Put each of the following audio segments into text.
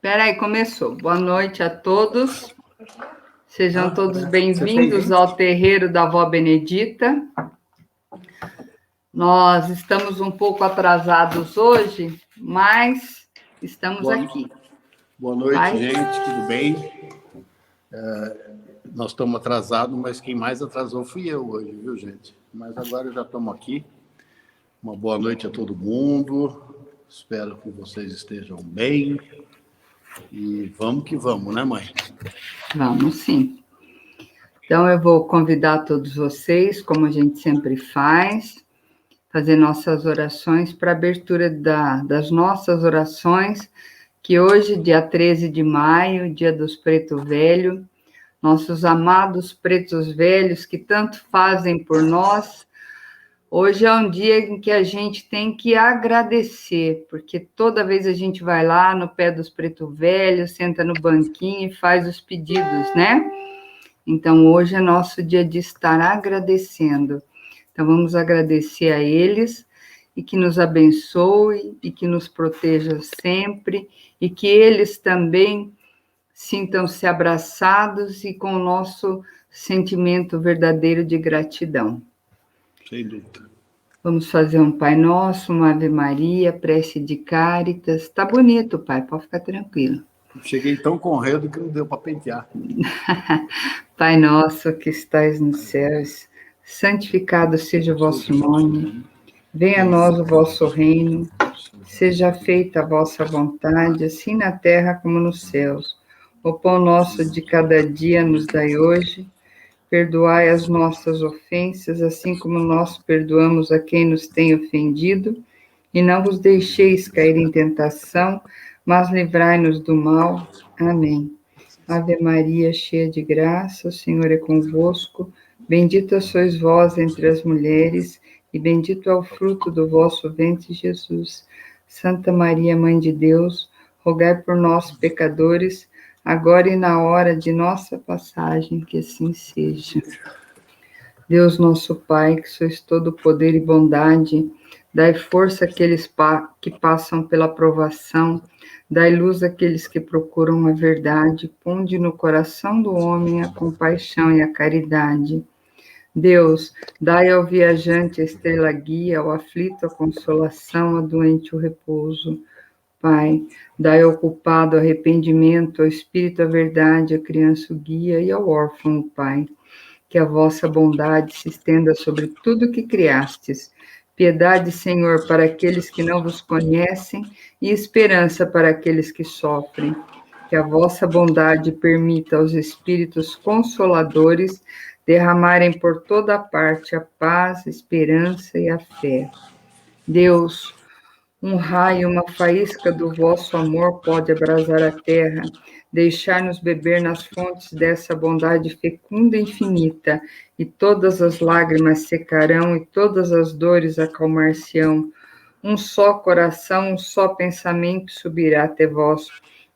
Peraí, começou. Boa noite a todos. Sejam todos bem-vindos ao terreiro da Avó Benedita. Nós estamos um pouco atrasados hoje, mas estamos aqui. Boa noite, gente, tudo bem? Nós estamos atrasados, mas quem mais atrasou fui eu hoje, viu, gente? Mas agora já estamos aqui. Uma boa noite a todo mundo. Espero que vocês estejam bem. E vamos que vamos, né, mãe? Vamos sim. Então, eu vou convidar todos vocês, como a gente sempre faz, fazer nossas orações para a abertura das nossas orações, que hoje, dia 13 de maio, dia dos Preto Velho, nossos amados pretos velhos que tanto fazem por nós, hoje é um dia em que a gente tem que agradecer, porque toda vez a gente vai lá no pé dos preto velhos, senta no banquinho e faz os pedidos, né? Então, hoje é nosso dia de estar agradecendo. Então, vamos agradecer a eles e que nos abençoe e que nos proteja sempre e que eles também sintam-se abraçados e com o nosso sentimento verdadeiro de gratidão. Sem dúvida. Vamos fazer um Pai Nosso, uma Ave Maria, prece de Cáritas. Tá bonito, Pai, pode ficar tranquilo. Cheguei tão correndo que não deu para pentear. Pai nosso que estais nos céus, santificado seja o vosso nome. Venha a nós o vosso reino. Seja feita a vossa vontade, assim na terra como nos céus. O pão nosso de cada dia nos dai hoje. Perdoai as nossas ofensas, assim como nós perdoamos a quem nos tem ofendido. E não vos deixeis cair em tentação, mas livrai-nos do mal. Amém. Ave Maria, cheia de graça, o Senhor é convosco. Bendita sois vós entre as mulheres, e bendito é o fruto do vosso ventre, Jesus. Santa Maria, Mãe de Deus, rogai por nós, pecadores, agora e na hora de nossa passagem, que assim seja. Deus nosso Pai, que sois todo poder e bondade, dai força àqueles que passam pela provação, dai luz àqueles que procuram a verdade, ponde no coração do homem a compaixão e a caridade. Deus, dai ao viajante a estrela guia, ao aflito a consolação, ao doente o repouso. Pai, dai ao culpado arrependimento, ao espírito a verdade, à criança o guia e ao órfão o Pai. Que a vossa bondade se estenda sobre tudo que criastes. Piedade, Senhor, para aqueles que não vos conhecem e esperança para aqueles que sofrem. Que a vossa bondade permita aos espíritos consoladores derramarem por toda parte a paz, a esperança e a fé. Deus, um raio, uma faísca do vosso amor pode abrasar a terra, deixar-nos beber nas fontes dessa bondade fecunda e infinita, e todas as lágrimas secarão e todas as dores acalmar-se-ão. Um só coração, um só pensamento subirá até vós,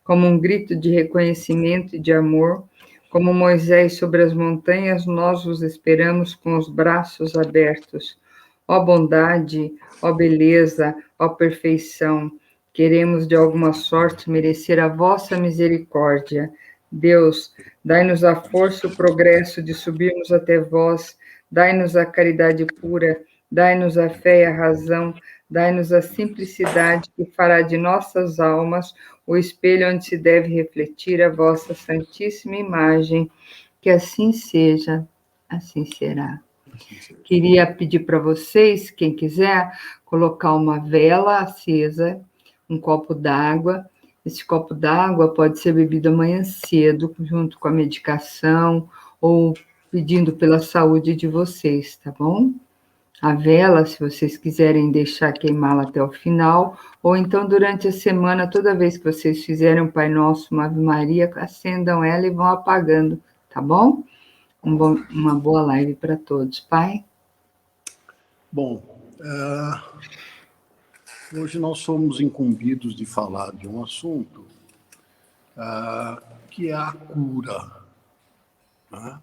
como um grito de reconhecimento e de amor. Como Moisés sobre as montanhas, nós vos esperamos com os braços abertos. Ó bondade, ó beleza, ó perfeição, queremos de alguma sorte merecer a vossa misericórdia. Deus, dai-nos a força e o progresso de subirmos até vós, dai-nos a caridade pura, dai-nos a fé e a razão, dai-nos a simplicidade que fará de nossas almas o espelho onde se deve refletir a vossa santíssima imagem. Que assim seja, assim será. Queria pedir para vocês, quem quiser, colocar uma vela acesa, um copo d'água. Esse copo d'água pode ser bebido amanhã cedo, junto com a medicação, ou pedindo pela saúde de vocês, tá bom? A vela, se vocês quiserem deixar queimá-la até o final, ou então durante a semana, toda vez que vocês fizerem um Pai Nosso, uma Ave Maria, acendam ela e vão apagando, tá bom? Uma boa live para todos. Pai? Bom, hoje nós somos incumbidos de falar de um assunto que é a cura. Né?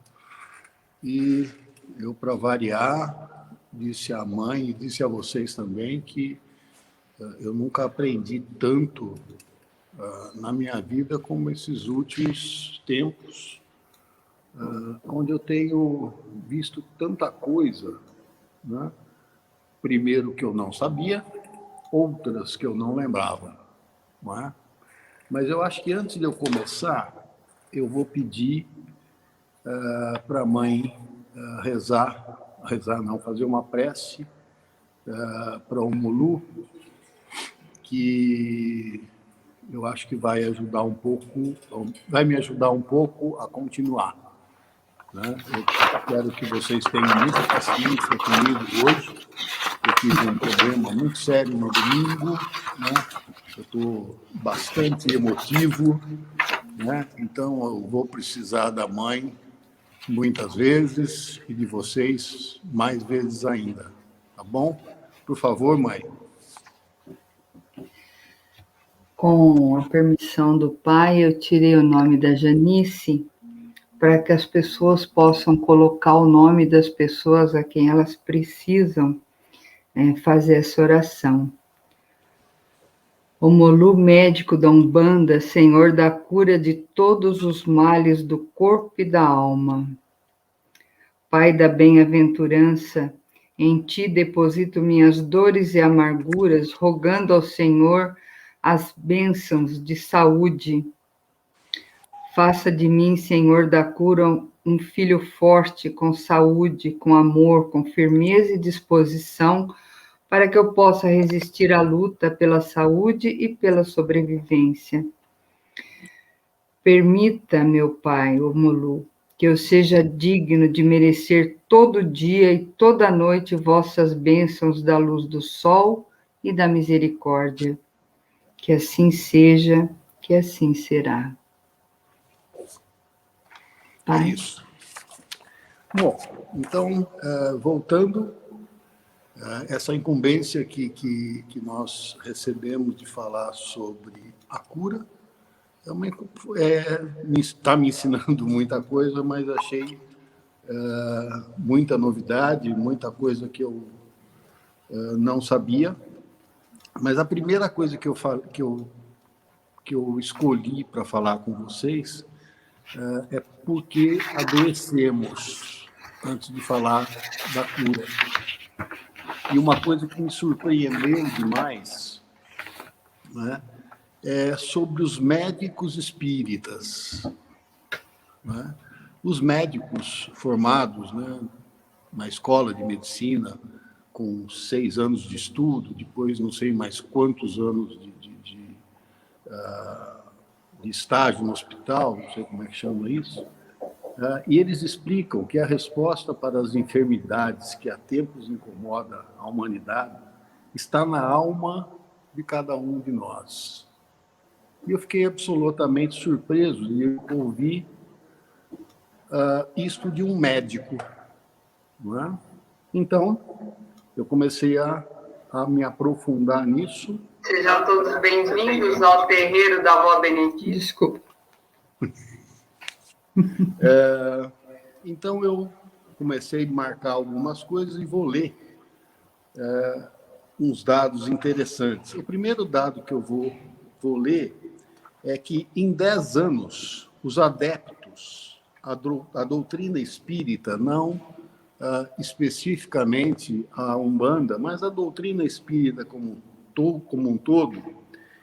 E eu, para variar, disse à mãe e disse a vocês também que eu nunca aprendi tanto na minha vida como esses últimos tempos, onde eu tenho visto tanta coisa, né? Primeiro que eu não sabia, outras que eu não lembrava, não é? Mas eu acho que antes de eu começar, eu vou pedir para a mãe fazer uma prece para o Mulu, que eu acho que vai ajudar um pouco, vai me ajudar um pouco a continuar, né? Eu quero que vocês tenham muita paciência comigo hoje. Eu tive um problema muito sério no domingo, né? Eu estou bastante emotivo, né? Então eu vou precisar da mãe muitas vezes e de vocês mais vezes ainda, tá bom? Por favor, mãe. Com a permissão do Pai, eu tirei o nome da Janice para que as pessoas possam colocar o nome das pessoas a quem elas precisam fazer essa oração. O Molu médico da Umbanda, Senhor da cura de todos os males do corpo e da alma. Pai da bem-aventurança, em ti deposito minhas dores e amarguras, rogando ao Senhor as bênçãos de saúde. Faça de mim, Senhor da cura, um filho forte, com saúde, com amor, com firmeza e disposição, para que eu possa resistir à luta pela saúde e pela sobrevivência. Permita, meu Pai, o Mulu, que eu seja digno de merecer todo dia e toda noite vossas bênçãos da luz do sol e da misericórdia. Que assim seja, que assim será. Pai. É isso. Bom, então, voltando, essa incumbência que nós recebemos de falar sobre a cura, está me ensinando muita coisa, mas achei muita novidade, muita coisa que eu não sabia. Mas a primeira coisa que eu escolhi para falar com vocês é porque adoecemos, antes de falar da cura. E uma coisa que me surpreendeu demais, né, é sobre os médicos espíritas, né? Os médicos formados, né, na escola de medicina, com 6 anos de estudo, depois não sei mais quantos anos de estágio no hospital, não sei como é que chama isso, e eles explicam que a resposta para as enfermidades que há tempos incomoda a humanidade está na alma de cada um de nós. E eu fiquei absolutamente surpreso de ouvir isto de um médico, não é? Então, eu comecei a me aprofundar nisso. Sejam todos bem-vindos ao terreiro da Avó Benedita. Desculpa. Então, eu comecei a marcar algumas coisas e vou ler uns dados interessantes. O primeiro dado que eu vou ler é que, em 10 anos, os adeptos à doutrina espírita, não especificamente a Umbanda, mas a doutrina espírita como um todo,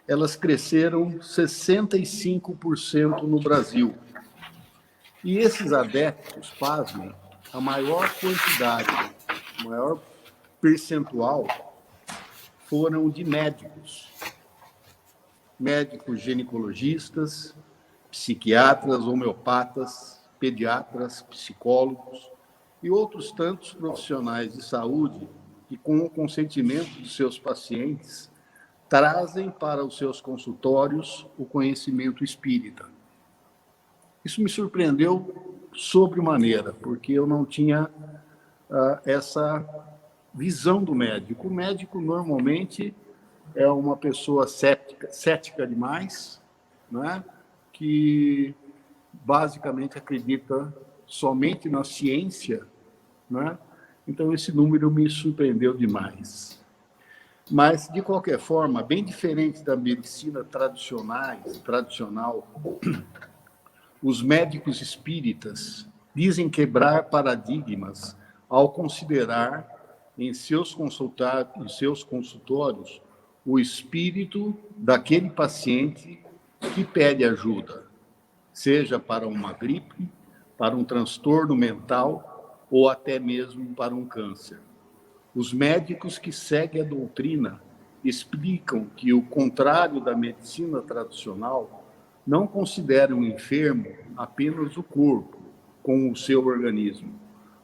elas cresceram 65% no Brasil. E esses adeptos, pasmem, a maior quantidade, o maior percentual foram de médicos ginecologistas, psiquiatras, homeopatas, pediatras, psicólogos e outros tantos profissionais de saúde que, com o consentimento de seus pacientes, trazem para os seus consultórios o conhecimento espírita. Isso me surpreendeu sobremaneira, porque eu não tinha essa visão do médico. O médico, normalmente, é uma pessoa cética demais, né? Que basicamente acredita somente na ciência, né? Então, esse número me surpreendeu demais. Mas, de qualquer forma, bem diferente da medicina tradicional, os médicos espíritas dizem quebrar paradigmas ao considerar em seus consultórios o espírito daquele paciente que pede ajuda, seja para uma gripe, para um transtorno mental ou até mesmo para um câncer. Os médicos que seguem a doutrina explicam que o contrário da medicina tradicional não considera o enfermo apenas o corpo, com o seu organismo.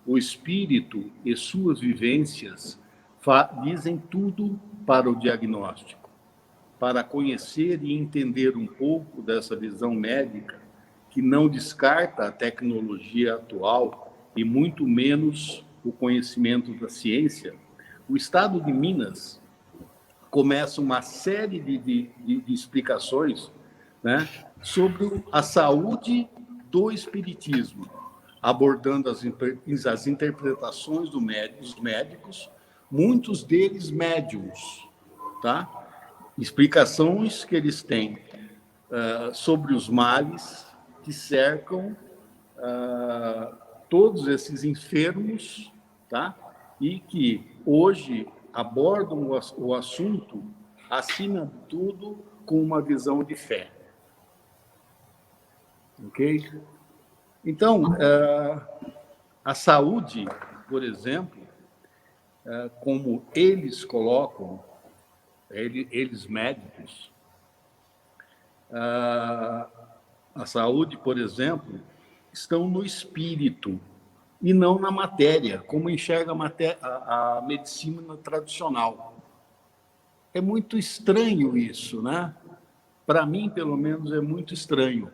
O espírito e suas vivências dizem tudo para o diagnóstico. Para conhecer e entender um pouco dessa visão médica, que não descarta a tecnologia atual e muito menos o conhecimento da ciência, o Estado de Minas começa uma série de explicações, né, sobre a saúde do espiritismo, abordando as interpretações dos médicos, muitos deles médiums, tá? Explicações que eles têm sobre os males que cercam todos esses enfermos, tá? E que hoje abordam o assunto, acima de tudo, com uma visão de fé. Ok? Então, a saúde, por exemplo, como eles colocam, eles médicos, a saúde, por exemplo, estão no espírito e não na matéria, como enxerga a medicina tradicional. É muito estranho isso, né? Para mim, pelo menos, é muito estranho,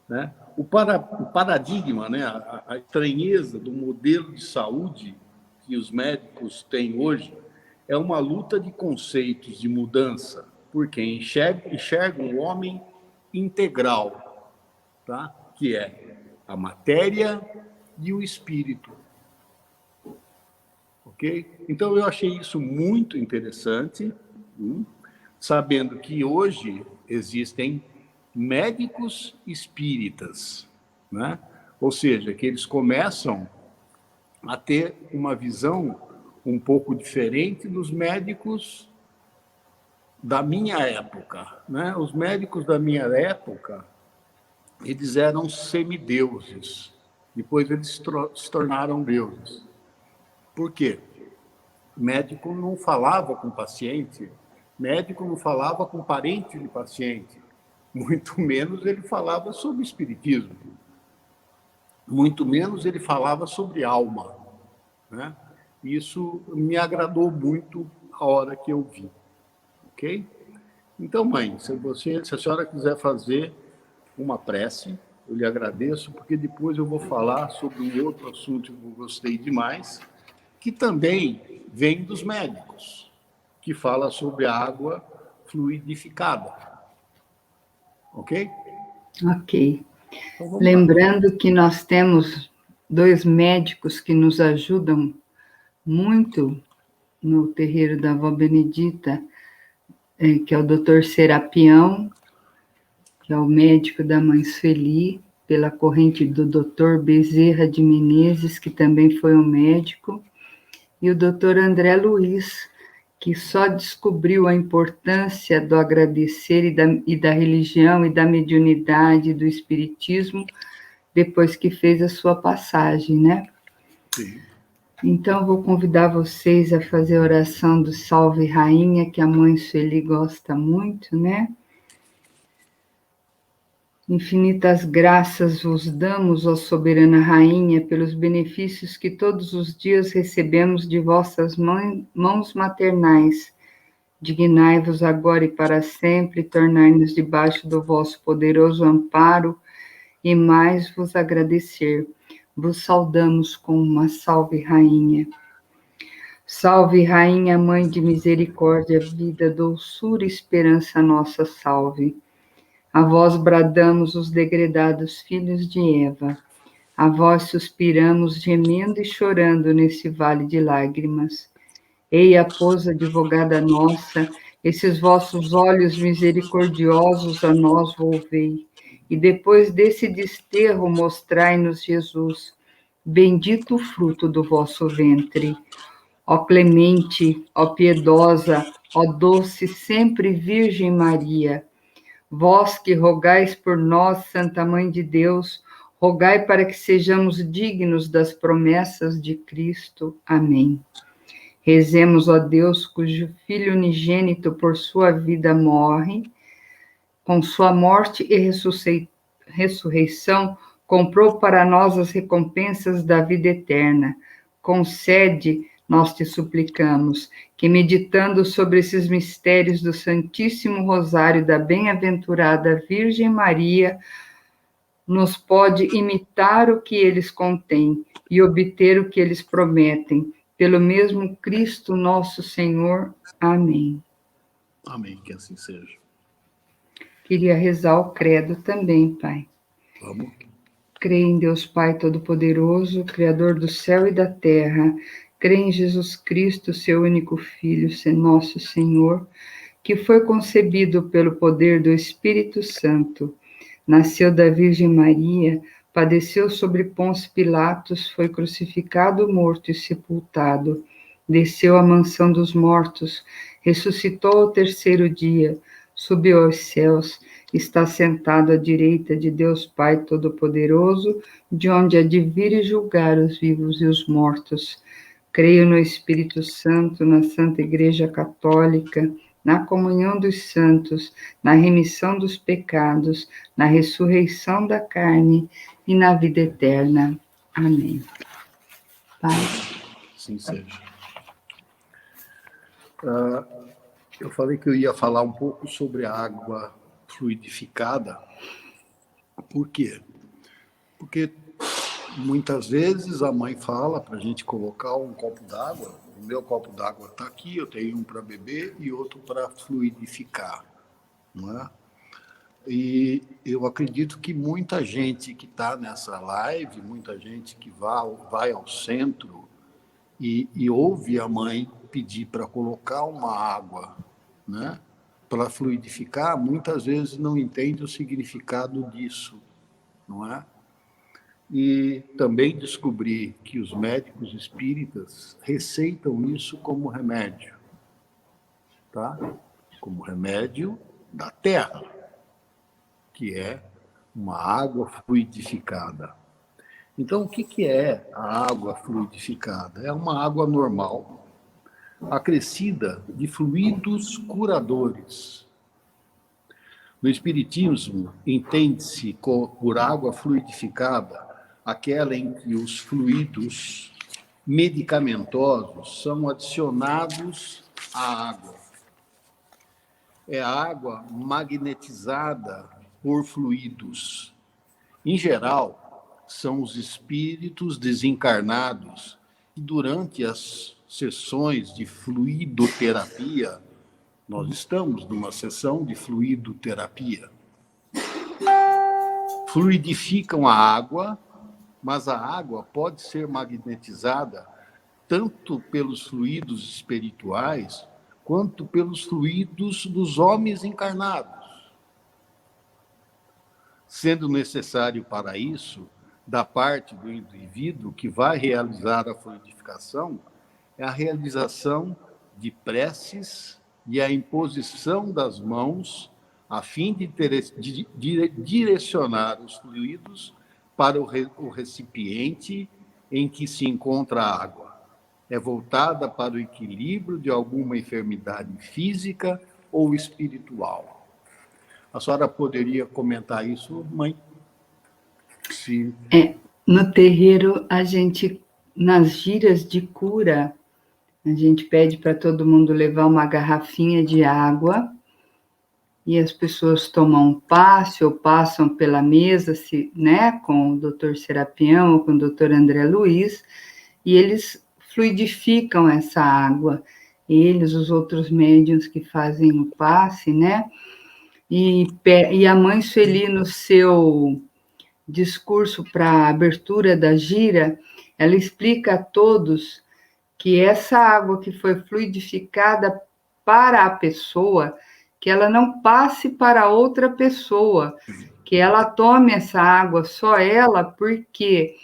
né? O paradigma, né? A estranheza do modelo de saúde que os médicos têm hoje é uma luta de conceitos de mudança, porque enxergam o homem integral, tá? Que é a matéria e o espírito. Ok? Então, eu achei isso muito interessante, sabendo que hoje existem médicos espíritas, né? Ou seja, que eles começam a ter uma visão um pouco diferente dos médicos da minha época, né? Os médicos da minha época, eles eram semideuses. Depois eles se tornaram deuses. Por quê? Médico não falava com o paciente, médico não falava com parente de paciente, muito menos ele falava sobre espiritismo, muito menos ele falava sobre alma, né? Isso me agradou muito a hora que eu vi, ok? Então, mãe, se a senhora quiser fazer uma prece, eu lhe agradeço, porque depois eu vou falar sobre um outro assunto que eu gostei demais, que também vem dos médicos, que fala sobre a água fluidificada. Ok? Ok. Então, Lembrando que nós temos 2 médicos que nos ajudam muito no terreiro da Avó Benedita, que é o Dr. Serapião, que é o médico da Mãe Sueli, pela corrente do Dr. Bezerra de Menezes, que também foi um médico, e o Dr. André Luiz, que só descobriu a importância do agradecer e da religião e da mediunidade do espiritismo depois que fez a sua passagem, né? Sim. Então, vou convidar vocês a fazer a oração do Salve Rainha, que a Mãe Sueli gosta muito, né? Infinitas graças vos damos, ó soberana Rainha, pelos benefícios que todos os dias recebemos de vossas mãos maternais. Dignai-vos agora e para sempre, tornai-nos debaixo do vosso poderoso amparo e mais vos agradecer. Vos saudamos com uma salve, Rainha. Salve, Rainha, Mãe de misericórdia, vida, doçura e esperança nossa, salve. A vós bradamos os degredados filhos de Eva. A vós suspiramos, gemendo e chorando nesse vale de lágrimas. Eia, pois, advogada nossa, esses vossos olhos misericordiosos a nós volvei, e depois desse desterro mostrai-nos Jesus, bendito o fruto do vosso ventre. Ó clemente, ó piedosa, ó doce sempre Virgem Maria, vós que rogais por nós, Santa Mãe de Deus, rogai para que sejamos dignos das promessas de Cristo. Amém. Rezemos, ó Deus, cujo Filho unigênito por sua vida morre, com sua morte e ressurreição, comprou para nós as recompensas da vida eterna. Concede, nós te suplicamos, que meditando sobre esses mistérios do Santíssimo Rosário da Bem-aventurada Virgem Maria, nos pode imitar o que eles contêm e obter o que eles prometem. Pelo mesmo Cristo nosso Senhor. Amém. Amém, que assim seja. Queria rezar o credo também, Pai. Vamos. Creio em Deus Pai Todo-Poderoso, Criador do céu e da terra. Creio em Jesus Cristo, seu único Filho, nosso Senhor, que foi concebido pelo poder do Espírito Santo. Nasceu da Virgem Maria, padeceu sobre Pôncio Pilatos, foi crucificado, morto e sepultado. Desceu à mansão dos mortos, ressuscitou ao terceiro dia, subiu aos céus, está sentado à direita de Deus Pai Todo-Poderoso, de onde há de vir e julgar os vivos e os mortos. Creio no Espírito Santo, na Santa Igreja Católica, na comunhão dos santos, na remissão dos pecados, na ressurreição da carne e na vida eterna. Amém. Pai. Assim seja. Eu falei que eu ia falar um pouco sobre a água fluidificada. Por quê? Porque muitas vezes a mãe fala para a gente colocar um copo d'água. O meu copo d'água está aqui, eu tenho um para beber e outro para fluidificar, não é? E eu acredito que muita gente que está nessa live, muita gente que vai ao centro e ouve a mãe pedir para colocar uma água, né, para fluidificar, muitas vezes não entende o significado disso, não é? E também descobri que os médicos espíritas receitam isso como remédio, tá? Como remédio da terra, que é uma água fluidificada. Então, o que é a água fluidificada? É uma água normal, acrescida de fluidos curadores. No Espiritismo, entende-se por água fluidificada aquela em que os fluidos medicamentosos são adicionados à água. É a água magnetizada por fluidos. Em geral, são os espíritos desencarnados que, durante as sessões de fluidoterapia, nós estamos numa sessão de fluidoterapia, fluidificam a água, mas a água pode ser magnetizada tanto pelos fluidos espirituais quanto pelos fluidos dos homens encarnados. Sendo necessário para isso, da parte do indivíduo que vai realizar a fluidificação, é a realização de preces e a imposição das mãos a fim de direcionar os fluidos para o recipiente em que se encontra a água. É voltada para o equilíbrio de alguma enfermidade física ou espiritual. A senhora poderia comentar isso, mãe? Sim. No terreiro, a gente, nas giras de cura, a gente pede para todo mundo levar uma garrafinha de água e as pessoas tomam um passe ou passam pela mesa, né, com o Dr. Serapião ou com o Dr. André Luiz, e eles fluidificam essa água. Eles, os outros médiuns que fazem o passe, né? E a mãe Sueli, no seu discurso para a abertura da gira, ela explica a todos que essa água que foi fluidificada para a pessoa, que ela não passe para outra pessoa, que ela tome essa água, só ela, por quê?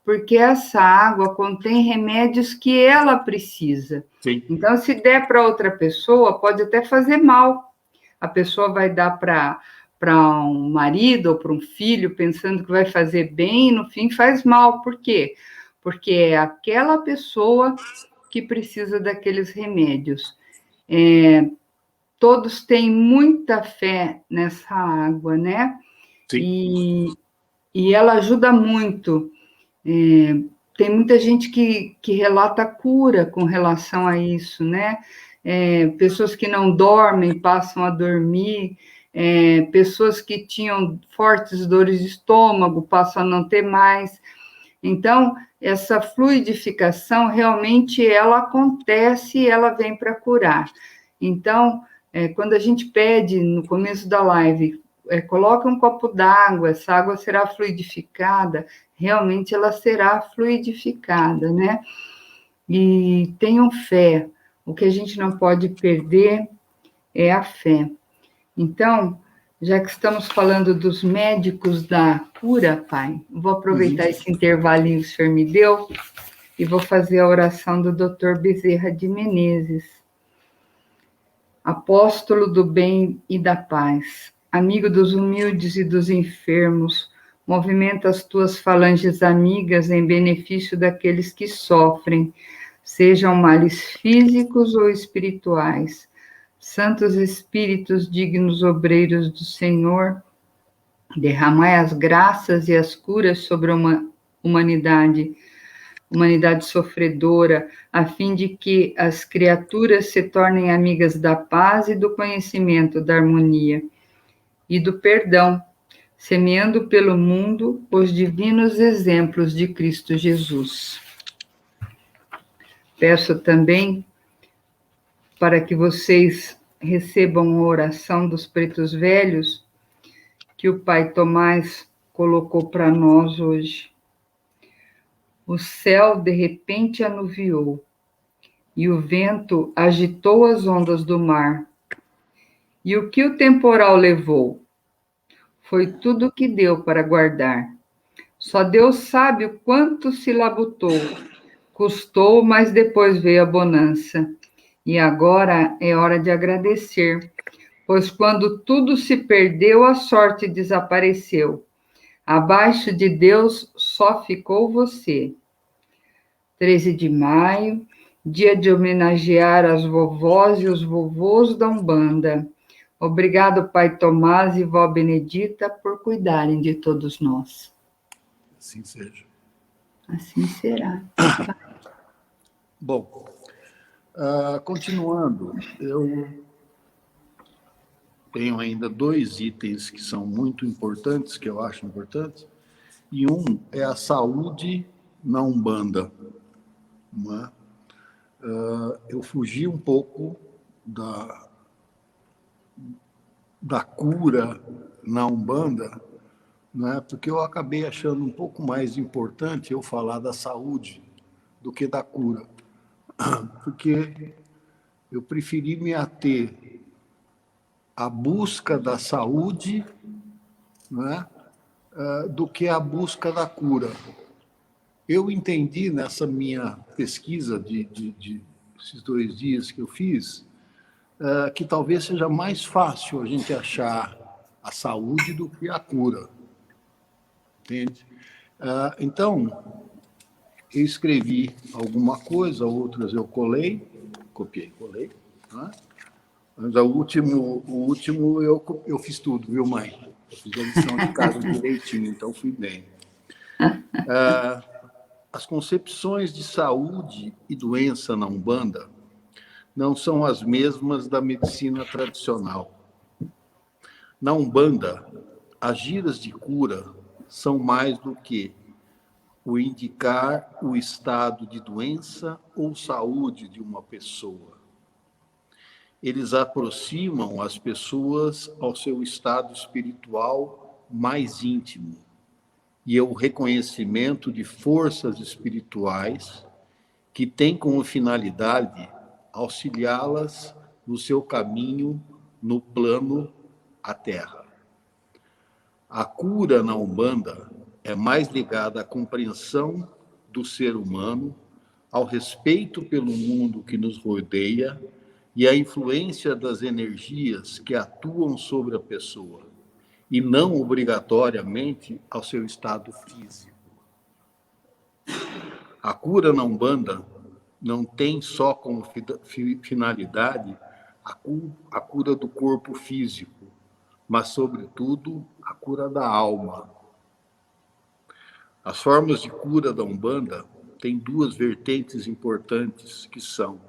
Porque essa água contém remédios que ela precisa. Sim. Então, se der para outra pessoa, pode até fazer mal. A pessoa vai dar para um marido ou para um filho, pensando que vai fazer bem, e no fim faz mal. Por quê? Porque é aquela pessoa que precisa daqueles remédios. Todos têm muita fé nessa água, né? Sim. E ela ajuda muito. Tem muita gente que relata cura com relação a isso, né? Pessoas que não dormem passam a dormir, pessoas que tinham fortes dores de estômago passam a não ter mais. Então, essa fluidificação realmente ela acontece e ela vem para curar. Então, quando a gente pede no começo da live, coloca um copo d'água, essa água será fluidificada, realmente ela será fluidificada, né? E tenham fé, o que a gente não pode perder é a fé. Então, já que estamos falando dos médicos da cura, Pai, vou aproveitar esse intervalinho que o Senhor me deu e vou fazer a oração do Dr. Bezerra de Menezes. Apóstolo do bem e da paz, amigo dos humildes e dos enfermos, movimenta as tuas falanges amigas em benefício daqueles que sofrem, sejam males físicos ou espirituais. Santos Espíritos, dignos obreiros do Senhor, derramai as graças e as curas sobre a humanidade sofredora, a fim de que as criaturas se tornem amigas da paz e do conhecimento, da harmonia e do perdão, semeando pelo mundo os divinos exemplos de Cristo Jesus. Peço também para que vocês recebam a oração dos pretos velhos que o Pai Tomás colocou para nós hoje. O céu de repente anuviou, e o vento agitou as ondas do mar. E o que o temporal levou? Foi tudo o que deu para guardar. Só Deus sabe o quanto se labutou. Custou, mas depois veio a bonança. E agora é hora de agradecer, pois quando tudo se perdeu, a sorte desapareceu. Abaixo de Deus só ficou você. 13 de maio, dia de homenagear as vovós e os vovôs da Umbanda. Obrigado, Pai Tomás e Vó Benedita, por cuidarem de todos nós. Assim seja. Assim será. Bom, continuando, eu tenho ainda 2 itens que são muito importantes, que eu acho importantes, e um é a saúde na Umbanda. Não é? Eu fugi um pouco da cura na Umbanda, não é? Porque eu acabei achando um pouco mais importante eu falar da saúde do que da cura, porque eu preferi me ater à busca da saúde, não é? Do que à busca da cura. Eu entendi nessa minha pesquisa esses 2 dias que eu fiz, que talvez seja mais fácil a gente achar a saúde do que a cura. Entende? Então, eu escrevi alguma coisa, outras eu copiei, colei. Né? Mas o último eu fiz tudo, viu, mãe? Eu fiz a lição de casa direitinho, então fui bem. As concepções de saúde e doença na Umbanda não são as mesmas da medicina tradicional. Na Umbanda, as giras de cura são mais do que o indicar o estado de doença ou saúde de uma pessoa. Eles aproximam as pessoas ao seu estado espiritual mais íntimo e ao reconhecimento de forças espirituais que tem como finalidade auxiliá-las no seu caminho no plano à Terra. A cura na Umbanda é mais ligada à compreensão do ser humano, ao respeito pelo mundo que nos rodeia e à influência das energias que atuam sobre a pessoa, e não obrigatoriamente ao seu estado físico. A cura na Umbanda não tem só como finalidade a cura do corpo físico, mas, sobretudo, a cura da alma. As formas de cura da Umbanda têm duas vertentes importantes, que são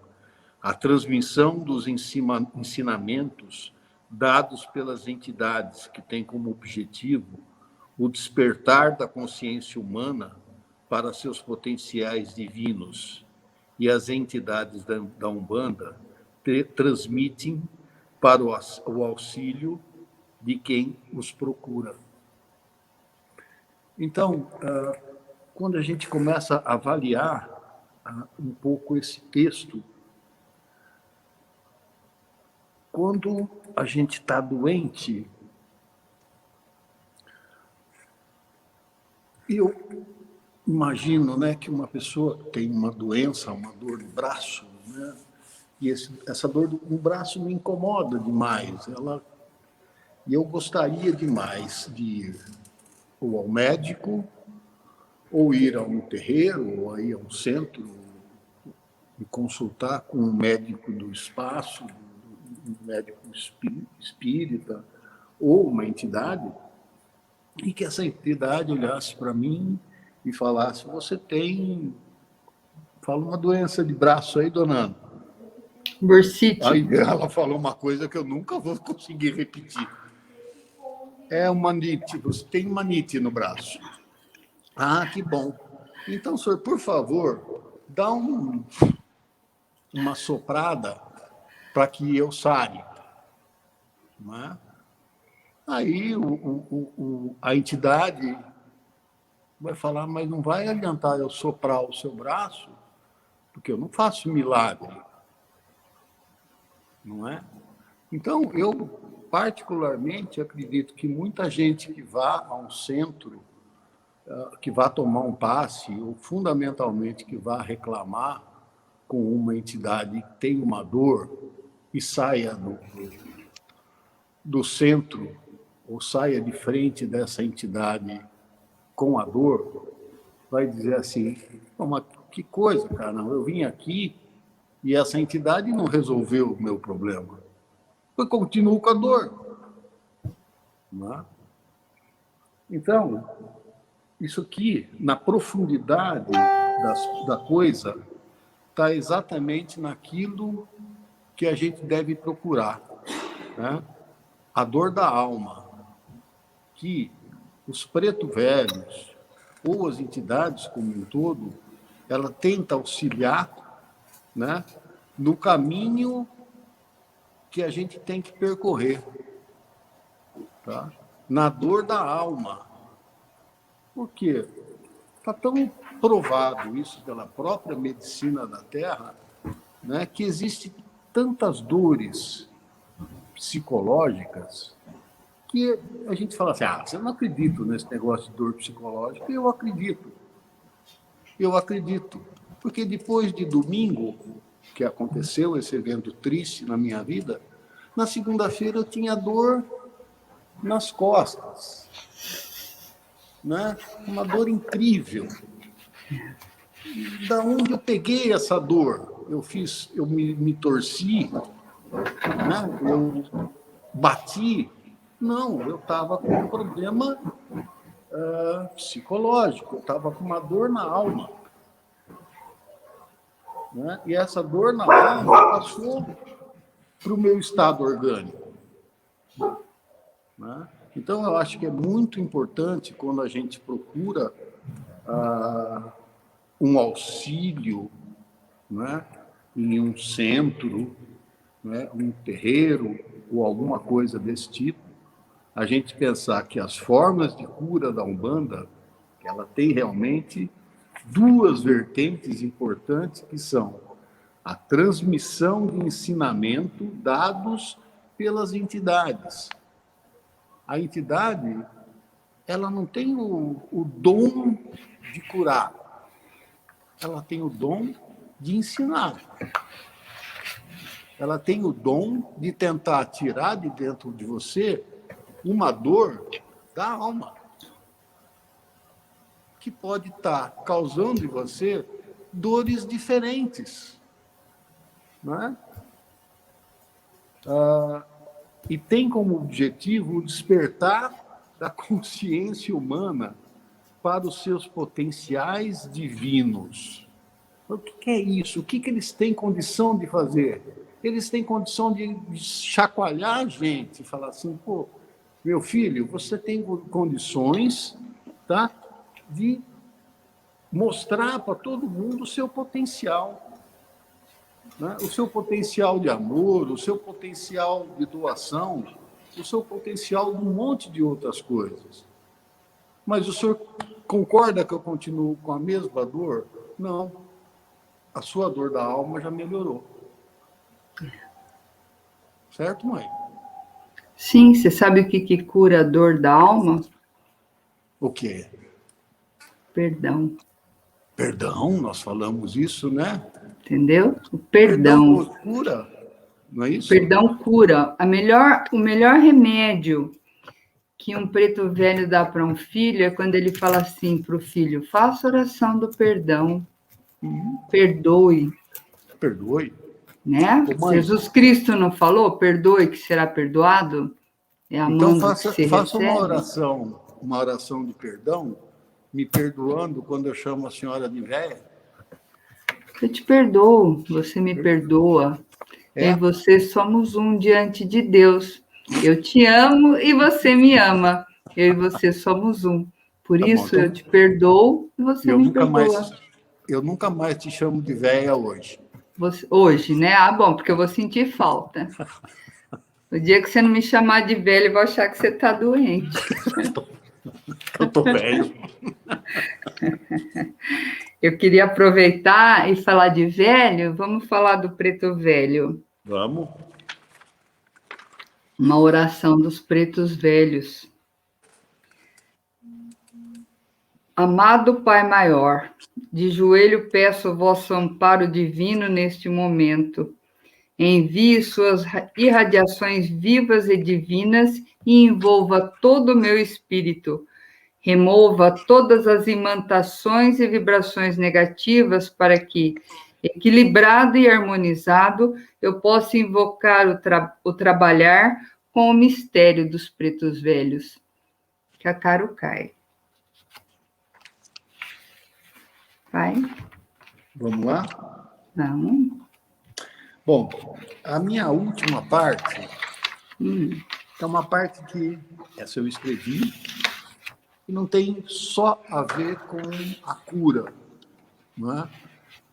a transmissão dos ensinamentos dados pelas entidades que têm como objetivo o despertar da consciência humana para seus potenciais divinos, e as entidades da Umbanda transmitem para o auxílio de quem os procura. Então, quando a gente começa a avaliar um pouco esse texto, quando a gente está doente, eu imagino, né, que uma pessoa tem uma doença, uma dor no braço, né, e essa dor no braço me incomoda demais. E eu gostaria demais de ir ou ao médico, ou ir a um terreiro, ou ir a um centro, e consultar com um médico do espaço, um médico espírita, ou uma entidade, e que essa entidade olhasse para mim e falasse: você tem, fala uma doença de braço aí, dona Ana. Bursite. Aí ela falou uma coisa que eu nunca vou conseguir repetir. É uma manite, você tem manite no braço. Ah, que bom. Então, senhor, por favor, dá uma soprada para que eu sare. Não é? Aí a entidade vai falar: mas não vai adiantar eu soprar o seu braço, porque eu não faço milagre. Não é? Então, eu particularmente acredito que muita gente que vá a um centro, que vá tomar um passe, ou fundamentalmente que vá reclamar com uma entidade que tem uma dor e saia do centro, ou saia de frente dessa entidade com a dor, vai dizer assim: mas que coisa, cara, eu vim aqui e essa entidade não resolveu o meu problema. Eu continuo com a dor. Não é? Então, isso aqui, na profundidade da coisa, está exatamente naquilo que a gente deve procurar, né? A dor da alma, que os preto velhos, ou as entidades como um todo, ela tenta auxiliar, né, no caminho que a gente tem que percorrer, tá? Na dor da alma. Por quê? Está tão provado isso pela própria medicina da Terra, né, que existem tantas dores psicológicas que a gente fala assim: você não acredita nesse negócio de dor psicológica? Eu acredito. Eu acredito. Porque depois de domingo, que aconteceu esse evento triste na minha vida, na segunda-feira eu tinha dor nas costas, né? Uma dor incrível. Da onde eu peguei essa dor? Eu me torci, né? Eu bati. Não, eu estava com um problema psicológico, eu estava com uma dor na alma. Né? E essa dor na alma passou para o meu estado orgânico. Né? Então, eu acho que é muito importante, quando a gente procura um auxílio, né, em um centro, né, um terreiro ou alguma coisa desse tipo, a gente pensar que as formas de cura da Umbanda, ela tem realmente duas vertentes importantes que são a transmissão de ensinamento dados pelas entidades. A entidade, ela não tem o dom de curar, ela tem o dom de ensinar. Ela tem o dom de tentar tirar de dentro de você uma dor da alma, que pode estar causando em você dores diferentes. Não é? E tem como objetivo o despertar da consciência humana para os seus potenciais divinos. O que é isso? O que eles têm condição de fazer? Eles têm condição de chacoalhar a gente, falar assim, pô, meu filho, você tem condições, tá, de mostrar para todo mundo o seu potencial. Né? O seu potencial de amor, o seu potencial de doação, o seu potencial de um monte de outras coisas. Mas o senhor concorda que eu continuo com a mesma dor? Não. A sua dor da alma já melhorou. Certo, mãe? Sim, você sabe o que cura a dor da alma? O quê? Perdão. Perdão, nós falamos isso, né? Entendeu? O perdão. Perdão cura, não é isso? Perdão cura. O melhor remédio que um preto velho dá para um filho é quando ele fala assim para o filho, faça oração do perdão, perdoe. Perdoe. Né? Ô, mãe, Jesus Cristo não falou, perdoe que será perdoado? É amando então que se faça recebe? uma oração de perdão, me perdoando quando eu chamo a senhora de velha. Eu te perdoo, você me perdoa. Eu e É? você somos um diante de Deus. Eu te amo e você me ama. Eu e você somos um. Por Tá bom, isso então, eu te perdoo e você me perdoa. eu nunca mais te chamo de velha hoje. Hoje, né? Ah, bom, porque eu vou sentir falta. O dia que você não me chamar de velho, eu vou achar que você está doente. Eu tô velho. Eu queria aproveitar e falar de velho. Vamos falar do preto velho. Vamos. Uma oração dos pretos velhos. Amado Pai Maior, de joelho peço o vosso amparo divino neste momento. Envie suas irradiações vivas e divinas e envolva todo o meu espírito. Remova todas as imantações e vibrações negativas para que, equilibrado e harmonizado, eu possa invocar o trabalhar com o mistério dos pretos velhos. Cacaro cai. Vai? Vamos lá? Não. Bom, a minha última parte é uma parte que essa eu escrevi e não tem só a ver com a cura, não é?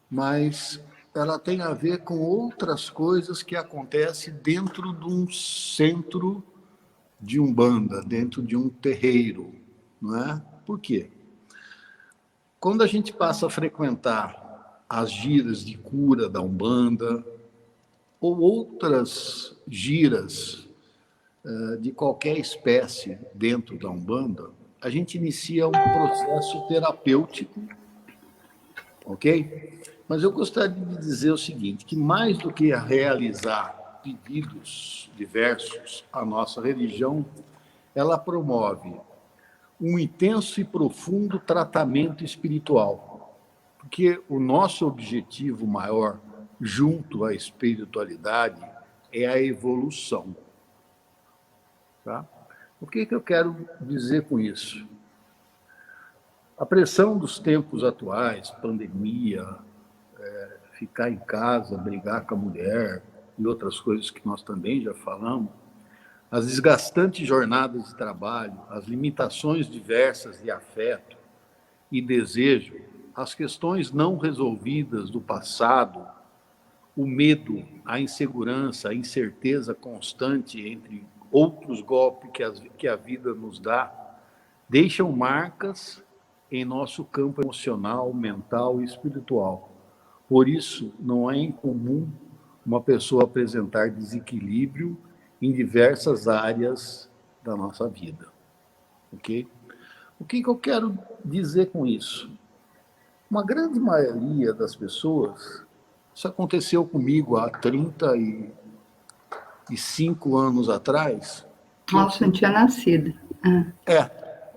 Mas ela tem a ver com outras coisas que acontecem dentro de um centro de umbanda, dentro de um terreiro, não é? Por quê? Quando a gente passa a frequentar as giras de cura da umbanda ou outras giras de qualquer espécie dentro da umbanda, a gente inicia um processo terapêutico, ok? Mas eu gostaria de dizer o seguinte, que mais do que realizar pedidos diversos, a nossa religião, ela promove um intenso e profundo tratamento espiritual, porque o nosso objetivo maior, junto à espiritualidade, é a evolução. Tá? O que eu quero dizer com isso? A pressão dos tempos atuais, pandemia, ficar em casa, brigar com a mulher e outras coisas que nós também já falamos, as desgastantes jornadas de trabalho, as limitações diversas de afeto e desejo, as questões não resolvidas do passado, o medo, a insegurança, a incerteza constante, entre outros golpes que a vida nos dá, deixam marcas em nosso campo emocional, mental e espiritual. Por isso, não é incomum uma pessoa apresentar desequilíbrio em diversas áreas da nossa vida. Ok? O que eu quero dizer com isso? Uma grande maioria das pessoas, isso aconteceu comigo há 35 anos atrás. Nossa, não tinha nascido.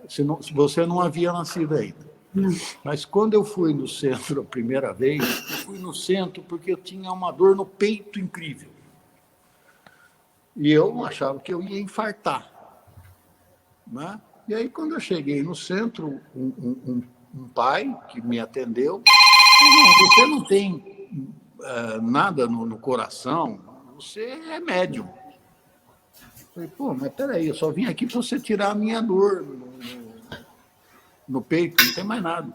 Se você não havia nascido ainda. Não. Mas quando eu fui no centro a primeira vez, eu fui no centro porque eu tinha uma dor no peito incrível. E eu achava que eu ia infartar. Né? E aí, quando eu cheguei no centro, um pai que me atendeu, não, você não tem nada no coração, você é médium. Eu falei, pô, mas peraí, eu só vim aqui para você tirar a minha dor no peito, não tem mais nada.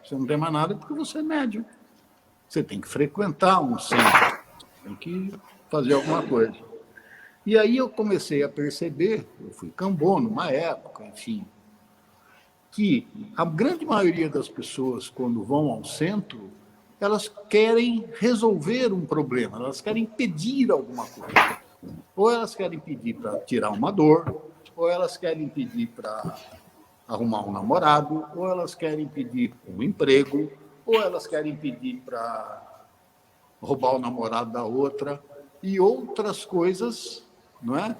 Você não tem mais nada porque você é médium. Você tem que frequentar um centro, tem que fazer alguma coisa. E aí eu comecei a perceber, eu fui cambô numa época, enfim, que a grande maioria das pessoas, quando vão ao centro, elas querem resolver um problema, elas querem pedir alguma coisa. Ou elas querem pedir para tirar uma dor, ou elas querem pedir para arrumar um namorado, ou elas querem pedir um emprego, ou elas querem pedir para roubar o namorado da outra, e outras coisas, não é?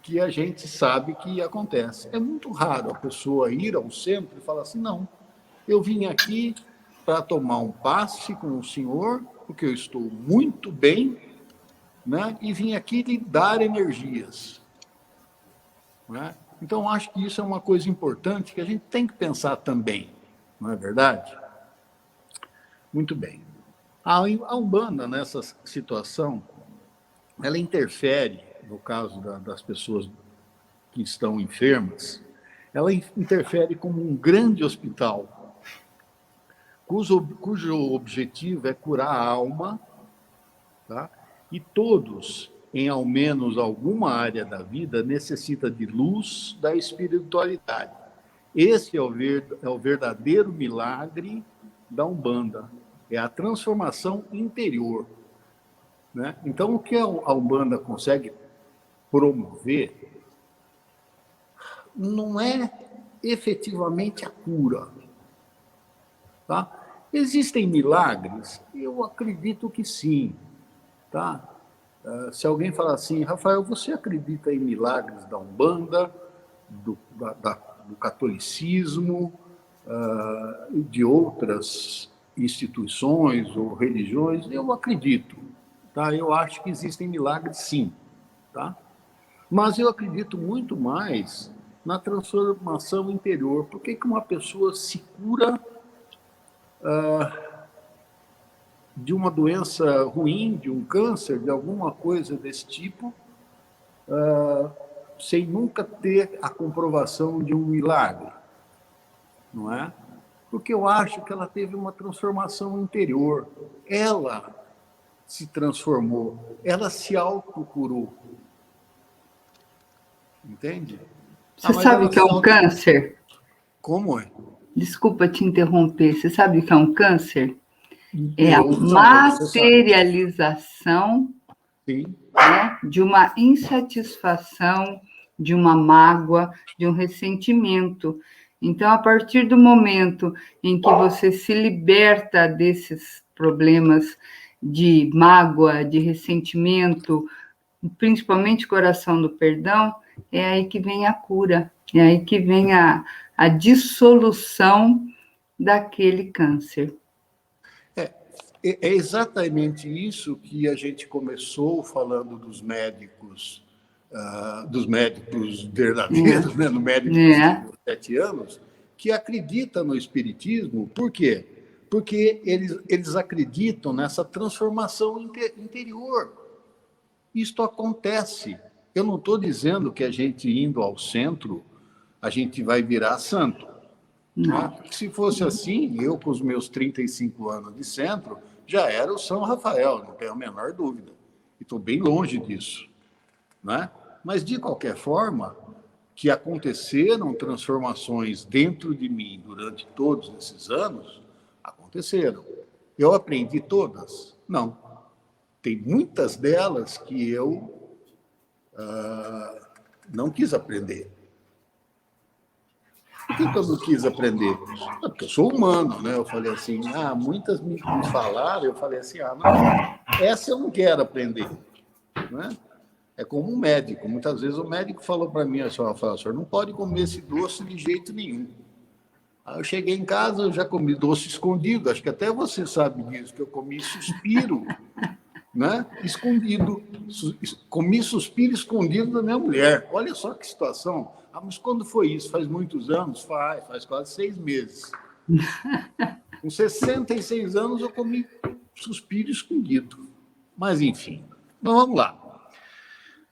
Que a gente sabe que acontece. É muito raro a pessoa ir ao centro e falar assim, não, eu vim aqui para tomar um passe com o senhor, porque eu estou muito bem, né? E vim aqui lhe dar energias. Né? Então, acho que isso é uma coisa importante que a gente tem que pensar também, não é verdade? Muito bem. A Umbanda, nessa situação, ela interfere, no caso das pessoas que estão enfermas, ela interfere como um grande hospital, cujo objetivo é curar a alma, tá? E todos, em ao menos alguma área da vida, necessitam de luz da espiritualidade. Esse é o verdadeiro milagre da Umbanda, é a transformação interior. Né? Então, o que a Umbanda consegue promover não é efetivamente a cura. Tá? Existem milagres? Eu acredito que sim. Tá? Se alguém falar assim, Rafael, você acredita em milagres da Umbanda, do catolicismo, de outras instituições ou religiões? Eu acredito. Tá? Eu acho que existem milagres, sim. Tá? Mas eu acredito muito mais na transformação interior. Por que uma pessoa se cura de uma doença ruim, de um câncer, de alguma coisa desse tipo, sem nunca ter a comprovação de um milagre? Não é? Porque eu acho que ela teve uma transformação interior. Ela se transformou, ela se autocurou. Entende? Você sabe o que é um câncer? Como é? Desculpa te interromper. Você sabe o que é um câncer? É a materialização, né, de uma insatisfação, de uma mágoa, de um ressentimento. Então, a partir do momento em que você se liberta desses problemas de mágoa, de ressentimento, principalmente coração do perdão, é aí que vem a cura, é aí que vem a dissolução daquele câncer. É exatamente isso que a gente começou falando dos médicos verdadeiros, né? No médico dos 7 anos, que acredita no espiritismo. Por quê? Porque eles acreditam nessa transformação interior. Isto acontece. Eu não estou dizendo que a gente indo ao centro, a gente vai virar santo. Né? Se fosse assim, eu com os meus 35 anos de centro, já era o São Rafael, não tenho a menor dúvida. E estou bem longe disso. Né? Mas, de qualquer forma, que aconteceram transformações dentro de mim durante todos esses anos, aconteceram. Eu aprendi todas? Não. Tem muitas delas que eu não quis aprender. Por que eu não quis aprender? Porque eu sou humano, né? Eu falei assim, muitas me falaram, eu falei assim, não, essa eu não quero aprender, né? É como um médico. Muitas vezes o médico falou para mim, senhor não pode comer esse doce de jeito nenhum. Aí eu cheguei em casa, eu já comi doce escondido, acho que até você sabe disso, que eu comi suspiro, né? Escondido. Comi suspiro escondido da minha mulher. Olha só que situação. Mas quando foi isso? Faz muitos anos? Faz quase 6 meses. Com 66 anos eu comi suspiro escondido. Mas, enfim, então vamos lá.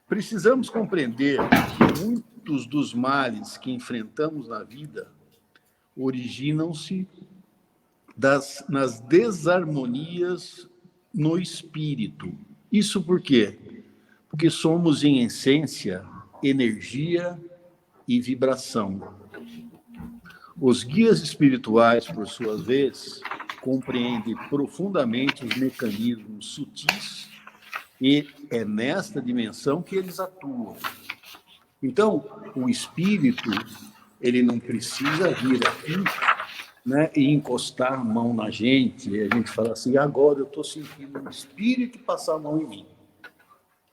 Precisamos compreender que muitos dos males que enfrentamos na vida originam-se nas desarmonias no espírito. Isso por quê? Porque somos, em essência, energia e vibração. Os guias espirituais, por sua vez, compreendem profundamente os mecanismos sutis e é nesta dimensão que eles atuam. Então, o espírito, ele não precisa vir aqui, né, e encostar a mão na gente, e a gente fala assim, agora eu estou sentindo um espírito passar a mão em mim.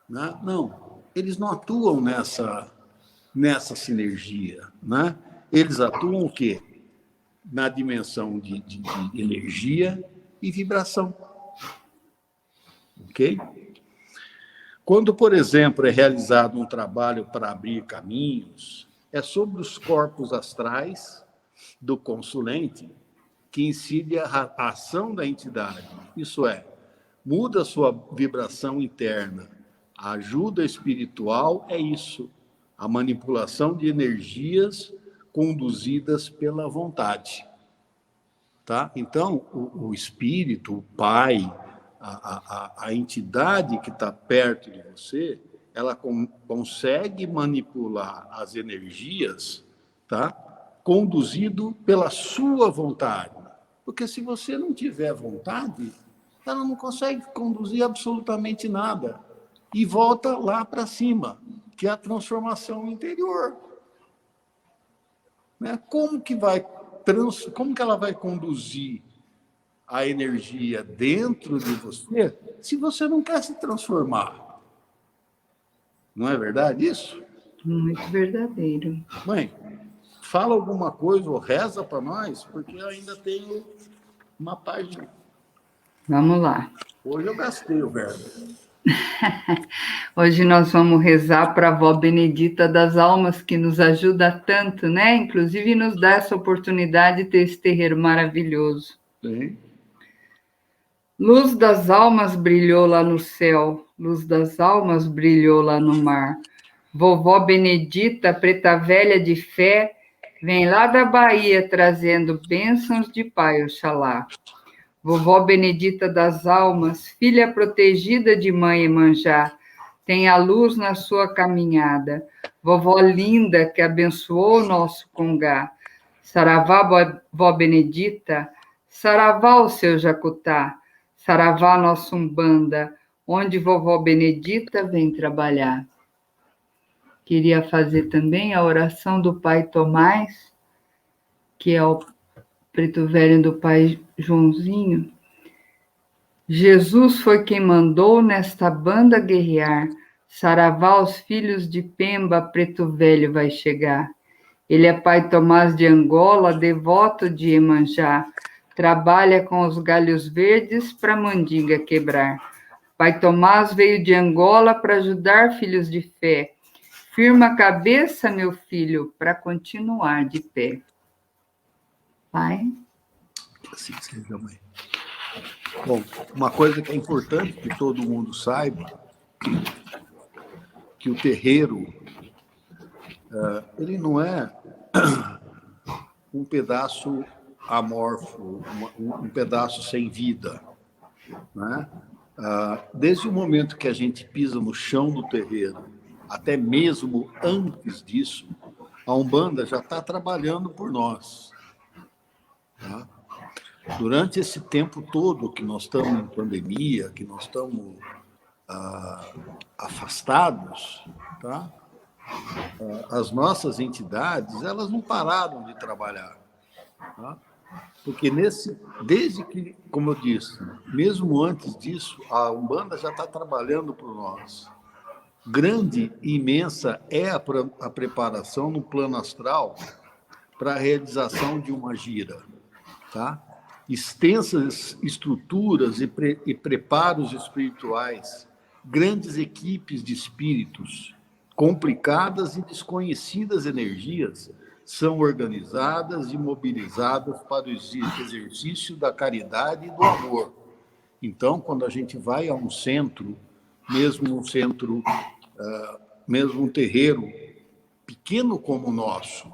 Né? Não, eles não atuam nessa sinergia. Né? Eles atuam o quê? Na dimensão de energia e vibração. Ok? Quando, por exemplo, é realizado um trabalho para abrir caminhos, é sobre os corpos astrais do consulente que incide a ação da entidade. Isso é, muda a sua vibração interna. A ajuda espiritual é isso, a manipulação de energias conduzidas pela vontade. Tá? Então, o espírito, o pai, a entidade que está perto de você, ela consegue manipular as energias, tá? Conduzido pela sua vontade. Porque se você não tiver vontade, ela não consegue conduzir absolutamente nada. E volta lá para cima, que é a transformação interior. Né? Como que ela vai conduzir a energia dentro de você se você não quer se transformar? Não é verdade isso? Muito verdadeiro. Mãe, fala alguma coisa ou reza para nós, porque eu ainda tenho uma página. Vamos lá. Hoje eu gastei o verbo. Hoje nós vamos rezar para a Vó Benedita das Almas, que nos ajuda tanto, né? Inclusive nos dá essa oportunidade de ter esse terreiro maravilhoso. Sim. Luz das almas brilhou lá no céu, luz das almas brilhou lá no mar. Vovó Benedita, preta velha de fé, vem lá da Bahia trazendo bênçãos de Pai Oxalá. Vovó Benedita das almas, filha protegida de mãe Iemanjá, tem a luz na sua caminhada. Vovó linda que abençoou o nosso congá. Saravá, vó Benedita, saravá o seu Jacutá, saravá nossa Umbanda, onde vovó Benedita vem trabalhar. Queria fazer também a oração do Pai Tomás, que é o preto velho do Pai Joãozinho. Jesus foi quem mandou nesta banda guerrear, saravá os filhos de Pemba, preto velho vai chegar. Ele é Pai Tomás de Angola, devoto de Iemanjá, trabalha com os galhos verdes para mandinga quebrar. Pai Tomás veio de Angola para ajudar filhos de fé. Firma a cabeça, meu filho, para continuar de pé. Pai? Assim seja, mãe. Bom, uma coisa que é importante que todo mundo saiba, que o terreiro, ele não é um pedaço amorfo, um pedaço sem vida. Né? Desde o momento que a gente pisa no chão do terreiro, até mesmo antes disso, A Umbanda já está trabalhando por nós. Tá? Durante esse tempo todo que nós estamos em pandemia, que nós estamos afastados, tá? As nossas entidades, elas não pararam de trabalhar. Tá? Porque desde que, como eu disse, mesmo antes disso, a Umbanda já está trabalhando por nós. Grande e imensa é a preparação no plano astral para a realização de uma gira. Tá? Extensas estruturas e preparos espirituais, grandes equipes de espíritos, complicadas e desconhecidas energias são organizadas e mobilizadas para o exercício da caridade e do amor. Então, quando a gente vai a um centro, mesmo um terreiro pequeno como o nosso,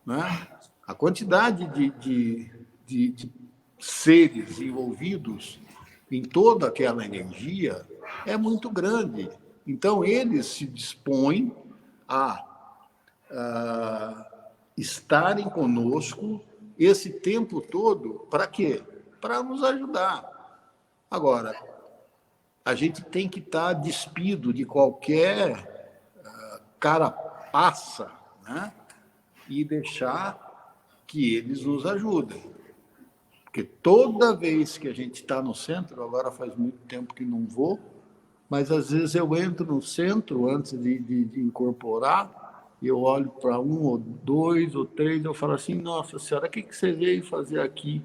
né? A quantidade de seres envolvidos em toda aquela energia é muito grande. Então, eles se dispõem a estarem conosco esse tempo todo, para quê? Para nos ajudar. Agora, a gente tem que estar despido de qualquer carapaça, né? E deixar que eles nos ajudem. Porque toda vez que a gente está no centro, agora faz muito tempo que não vou, mas às vezes eu entro no centro antes de incorporar, e eu olho para um, ou dois, ou três, eu falo assim, nossa senhora, o que você veio fazer aqui?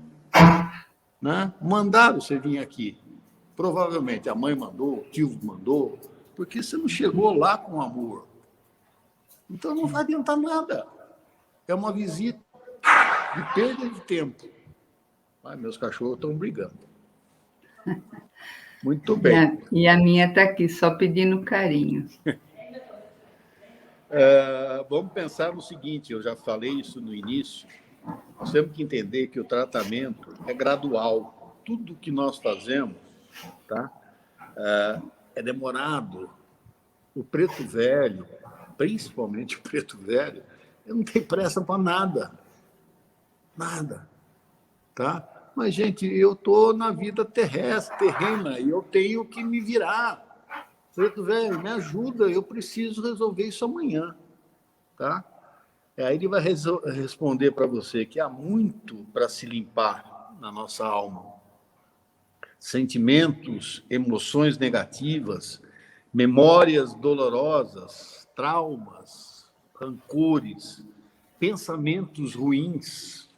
Né? Mandaram você vir aqui. Provavelmente a mãe mandou, o tio mandou, porque você não chegou lá com amor. Então não vai adiantar nada. É uma visita de perda de tempo. Ai, meus cachorros estão brigando. Muito bem. E a minha está aqui, só pedindo carinho. Vamos pensar no seguinte, eu já falei isso no início, nós temos que entender que o tratamento é gradual. Tudo que nós fazemos, tá? É demorado. O preto velho, principalmente o preto velho, ele não tem pressa para nada. Nada. Tá? Mas, gente, eu estou na vida terrena, e eu tenho que me virar. Preto velho, me ajuda, eu preciso resolver isso amanhã. Tá? Aí ele vai responder para você que há muito para se limpar na nossa alma. Sentimentos, emoções negativas, memórias dolorosas, traumas, rancores, pensamentos ruins,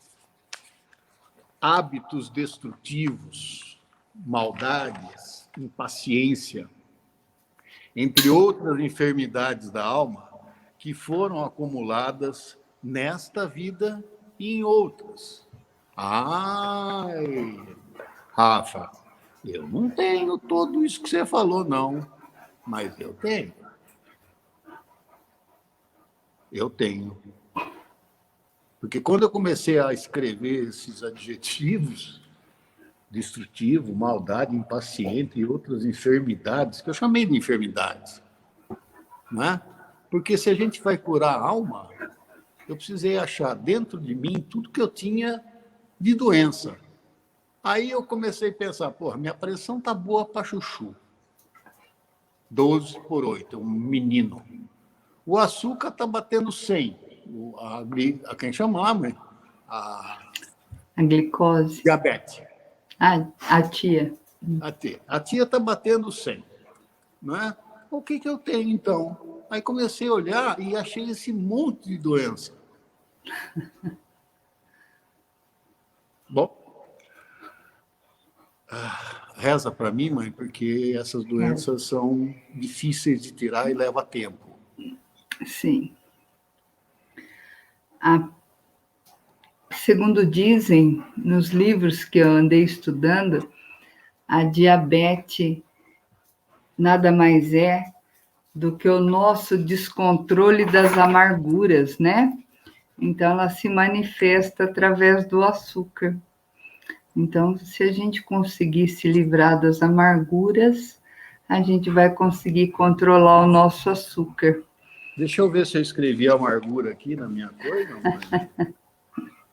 hábitos destrutivos, maldades, impaciência, entre outras enfermidades da alma que foram acumuladas nesta vida e em outras. Ai, Rafa, eu não tenho tudo isso que você falou, não, mas eu tenho. Eu tenho. Porque quando eu comecei a escrever esses adjetivos, destrutivo, maldade, impaciente e outras enfermidades, que eu chamei de enfermidades, não é? Porque se a gente vai curar a alma, eu precisei achar dentro de mim tudo que eu tinha de doença. Aí eu comecei a pensar, minha pressão tá boa para chuchu. 12/8, um menino. O açúcar tá batendo 100. Quem chamava, né? A glicose. Diabetes. A tia. A tia está batendo 100. Não é? O que eu tenho, então? Aí comecei a olhar e achei esse monte de doença. Bom, reza para mim, mãe, porque essas doenças são difíceis de tirar e leva tempo. Sim. Segundo dizem nos livros que eu andei estudando, a diabetes nada mais é do que o nosso descontrole das amarguras, né? Então, ela se manifesta através do açúcar. Então, se a gente conseguir se livrar das amarguras, a gente vai conseguir controlar o nosso açúcar. Deixa eu ver se eu escrevi amargura aqui na minha coisa, mãe.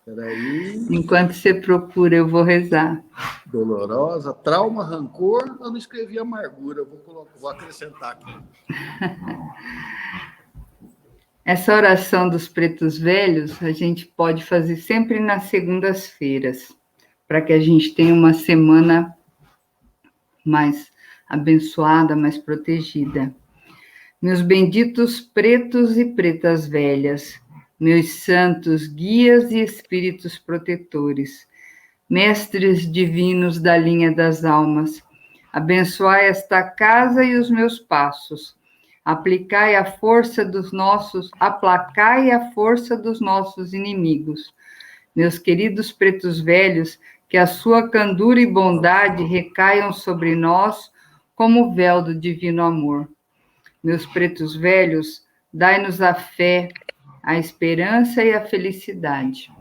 Peraí. Enquanto você procura, eu vou rezar. Dolorosa, trauma, rancor, eu não escrevi amargura, vou acrescentar aqui. Essa oração dos pretos velhos, a gente pode fazer sempre nas segundas-feiras, para que a gente tenha uma semana mais abençoada, mais protegida. Meus benditos pretos e pretas velhas, meus santos guias e espíritos protetores, mestres divinos da linha das almas, abençoai esta casa e os meus passos, aplacai a força dos nossos inimigos. Meus queridos pretos velhos, que a sua candura e bondade recaiam sobre nós como o véu do divino amor. Meus pretos velhos, dai-nos a fé, a esperança e a felicidade.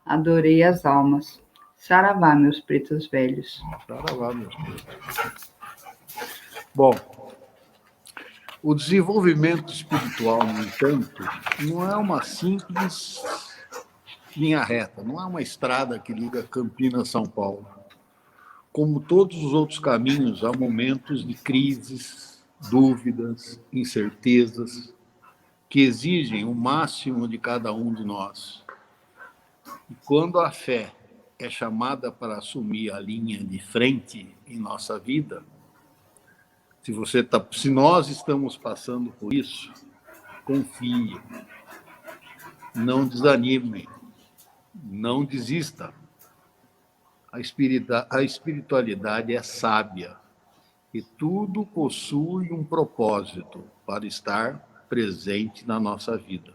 Adorei as almas. Saravá, meus pretos velhos. Saravá, meus pretos. Bom, o desenvolvimento espiritual, no entanto, não é uma simples linha reta, não é uma estrada que liga Campinas a São Paulo. Como todos os outros caminhos, há momentos de crises, dúvidas, incertezas, que exigem o máximo de cada um de nós. E quando a fé é chamada para assumir a linha de frente em nossa vida, se nós estamos passando por isso, confie, não desanime, não desista. A espiritualidade é sábia e tudo possui um propósito para estar presente na nossa vida.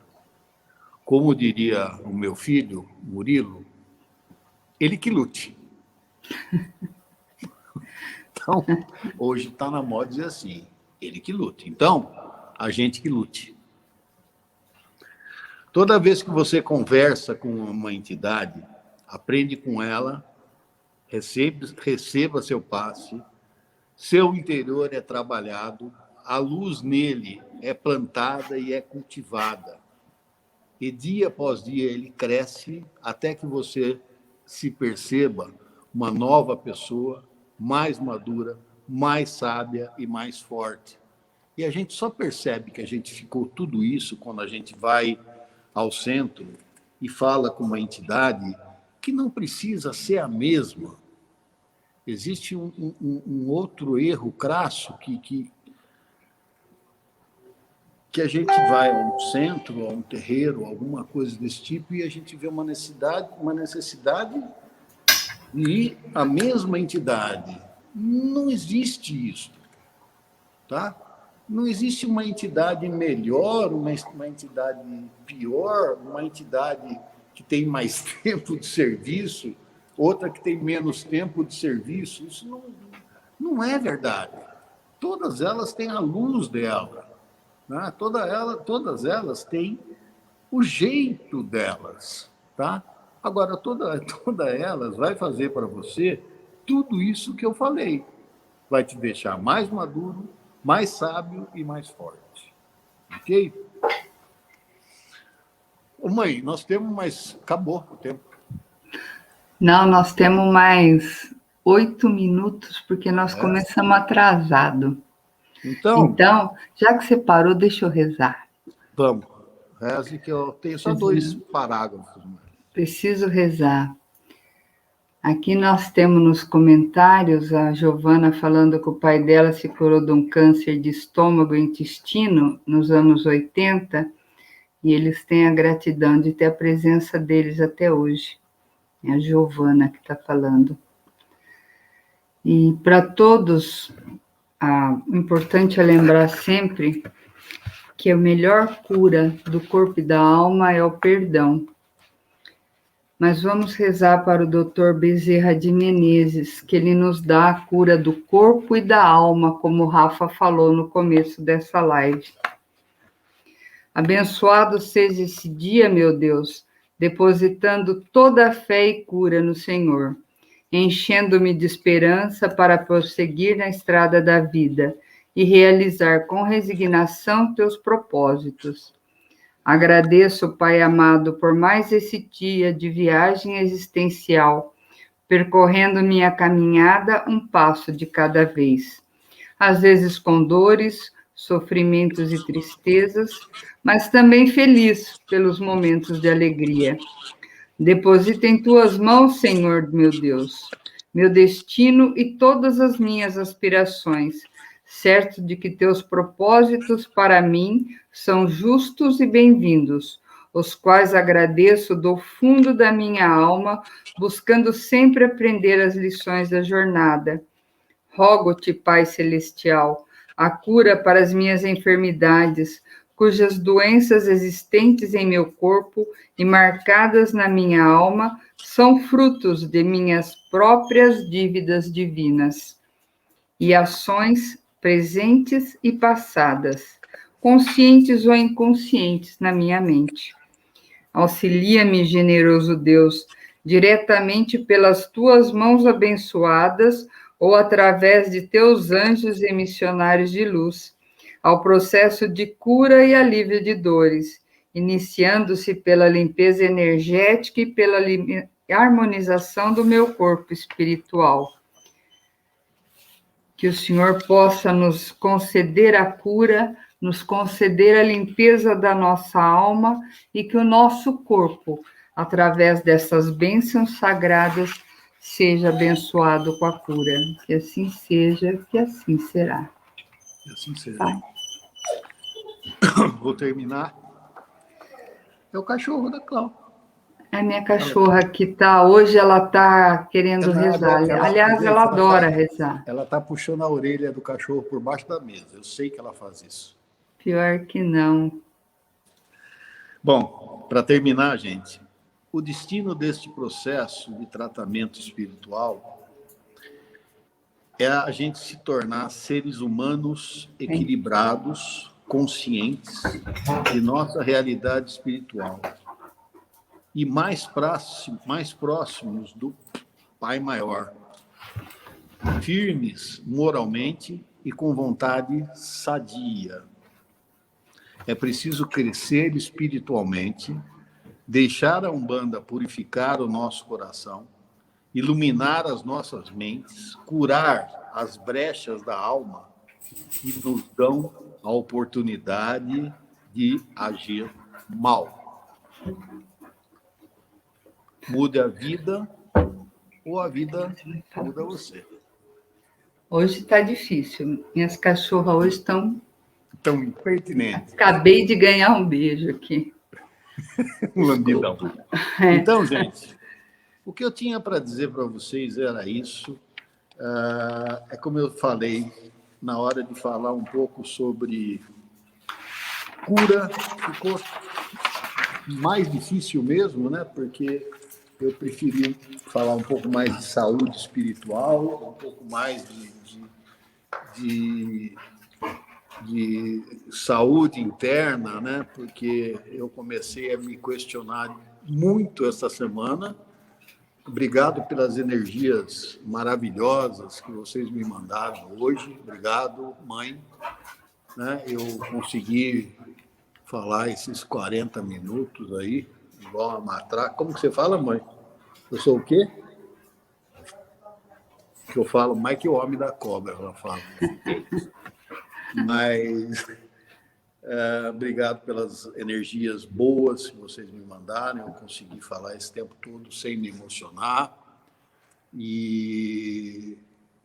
Como diria o meu filho, Murilo, ele que lute. Então, hoje está na moda dizer assim, ele que lute. Então, a gente que lute. Toda vez que você conversa com uma entidade, aprende com ela, receba seu passe, seu interior é trabalhado, a luz nele é plantada e é cultivada. E dia após dia ele cresce até que você se perceba uma nova pessoa, mais madura, mais sábia e mais forte. E a gente só percebe que a gente ficou tudo isso quando a gente vai ao centro e fala com uma entidade que não precisa ser a mesma. Existe um outro erro crasso que a gente vai a um centro, a um terreiro, alguma coisa desse tipo, e a gente vê uma necessidade e a mesma entidade. Não existe isso, tá? Não existe uma entidade melhor, uma entidade pior, uma entidade que tem mais tempo de serviço, outra que tem menos tempo de serviço. Isso não é verdade. Todas elas têm a luz dela, né? Todas elas têm o jeito delas, tá? Agora, toda elas vai fazer para você tudo isso que eu falei. Vai te deixar mais maduro, mais sábio e mais forte. Ok? Ô, mãe, nós temos mais... Acabou o tempo. Não, nós temos mais 8 minutos, porque nós começamos atrasado. Então, já que você parou, deixa eu rezar. Vamos. Reze que eu tenho só 2 parágrafos. Preciso rezar. Aqui nós temos nos comentários a Giovana falando que o pai dela se curou de um câncer de estômago e intestino nos anos 80, e eles têm a gratidão de ter a presença deles até hoje. É a Giovana que está falando. E para todos, o importante é lembrar sempre que a melhor cura do corpo e da alma é o perdão. Mas vamos rezar para o Dr. Bezerra de Menezes, que ele nos dá a cura do corpo e da alma, como o Rafa falou no começo dessa live. Abençoado seja esse dia, meu Deus, depositando toda a fé e cura no Senhor, enchendo-me de esperança para prosseguir na estrada da vida e realizar com resignação teus propósitos. Agradeço, Pai amado, por mais esse dia de viagem existencial, percorrendo minha caminhada um passo de cada vez. Às vezes com dores, sofrimentos e tristezas, mas também feliz pelos momentos de alegria. Deposita em tuas mãos, Senhor meu Deus, meu destino e todas as minhas aspirações, certo de que teus propósitos para mim são justos e bem-vindos, os quais agradeço do fundo da minha alma, buscando sempre aprender as lições da jornada. Rogo-te, Pai Celestial, a cura para as minhas enfermidades, cujas doenças existentes em meu corpo e marcadas na minha alma são frutos de minhas próprias dívidas divinas e ações presentes e passadas, conscientes ou inconscientes na minha mente. Auxilia-me, generoso Deus, diretamente pelas tuas mãos abençoadas ou através de teus anjos e missionários de luz, ao processo de cura e alívio de dores, iniciando-se pela limpeza energética e pela harmonização do meu corpo espiritual. Que o Senhor possa nos conceder a cura, nos conceder a limpeza da nossa alma e que o nosso corpo, através dessas bênçãos sagradas, seja abençoado com a cura. Que assim seja, que assim será. Que assim seja. Pai. Vou terminar. É o cachorro da Cláudia. A minha cachorra que tá hoje, ela tá querendo rezar. Aliás, gente, ela adora rezar. Ela tá puxando a orelha do cachorro por baixo da mesa. Eu sei que ela faz isso. Pior que não. Bom, para terminar, gente, o destino deste processo de tratamento espiritual é a gente se tornar seres humanos equilibrados, conscientes de nossa realidade espiritual e mais próximos do Pai Maior, firmes moralmente e com vontade sadia. É preciso crescer espiritualmente, deixar a Umbanda purificar o nosso coração, iluminar as nossas mentes, curar as brechas da alma que nos dão a oportunidade de agir mal. Mude a vida ou a vida muda você. Hoje está difícil. Minhas cachorras hoje estão... Tão impertinente. Acabei de ganhar um beijo aqui. Um lambidão. Então, gente, o que eu tinha para dizer para vocês era isso. É como eu falei, na hora de falar um pouco sobre cura, ficou mais difícil mesmo, né? Porque eu preferi falar um pouco mais de saúde espiritual, um pouco mais de saúde interna, né? Porque eu comecei a me questionar muito essa semana. Obrigado pelas energias maravilhosas que vocês me mandaram hoje. Obrigado, mãe. Né? Eu consegui falar esses 40 minutos aí, igual a matraca. Como que você fala, mãe? Eu sou o quê? Que eu falo mais que o homem da cobra, ela fala. Mas obrigado pelas energias boas que vocês me mandaram. Eu consegui falar esse tempo todo sem me emocionar. E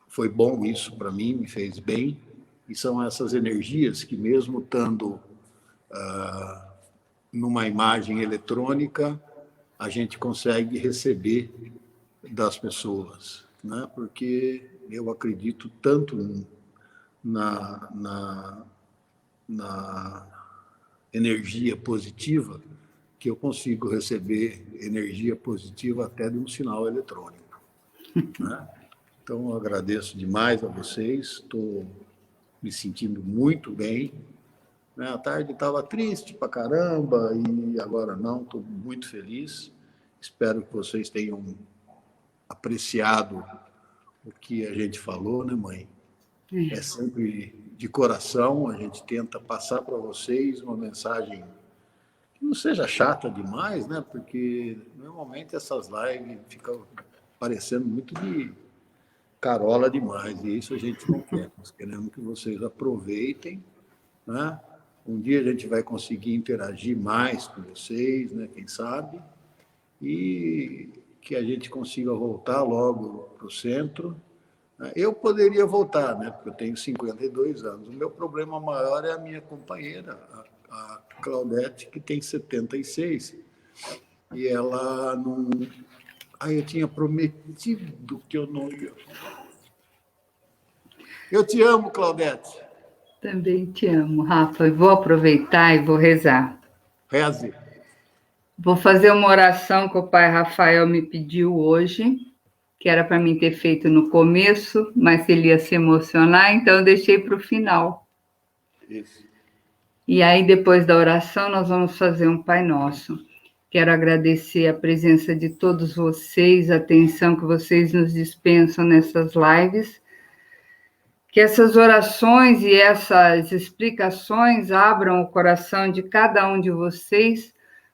foi bom isso para mim, me fez bem. E são essas energias que, mesmo estando numa imagem eletrônica, a gente consegue receber das pessoas, né? Porque eu acredito tanto na energia positiva que eu consigo receber energia positiva até de um sinal eletrônico, né? Então, eu agradeço demais a vocês, estou me sentindo muito bem. Né? À tarde estava triste pra caramba e agora não, estou muito feliz. Espero que vocês tenham apreciado o que a gente falou, né, mãe? É sempre de coração, a gente tenta passar para vocês uma mensagem que não seja chata demais, né? Porque normalmente essas lives ficam parecendo muito de carola demais, e isso a gente não quer. Nós queremos que vocês aproveitem, né? Um dia a gente vai conseguir interagir mais com vocês, né? Quem sabe, e que a gente consiga voltar logo para o centro. Eu poderia voltar, né? Porque eu tenho 52 anos. O meu problema maior é a minha companheira, a Claudete, que tem 76, e ela não... eu tinha prometido que eu não ia. Eu te amo, Claudete. Também te amo, Rafa. Vou aproveitar e vou rezar. Reze. Vou fazer uma oração que o pai Rafael me pediu hoje, que era para mim ter feito no começo, mas ele ia se emocionar, então eu deixei para o final. Isso. E aí, depois da oração, nós vamos fazer um Pai Nosso. Quero agradecer a presença de todos vocês, a atenção que vocês nos dispensam nessas lives. Que essas orações e essas explicações abram o coração de cada um de vocês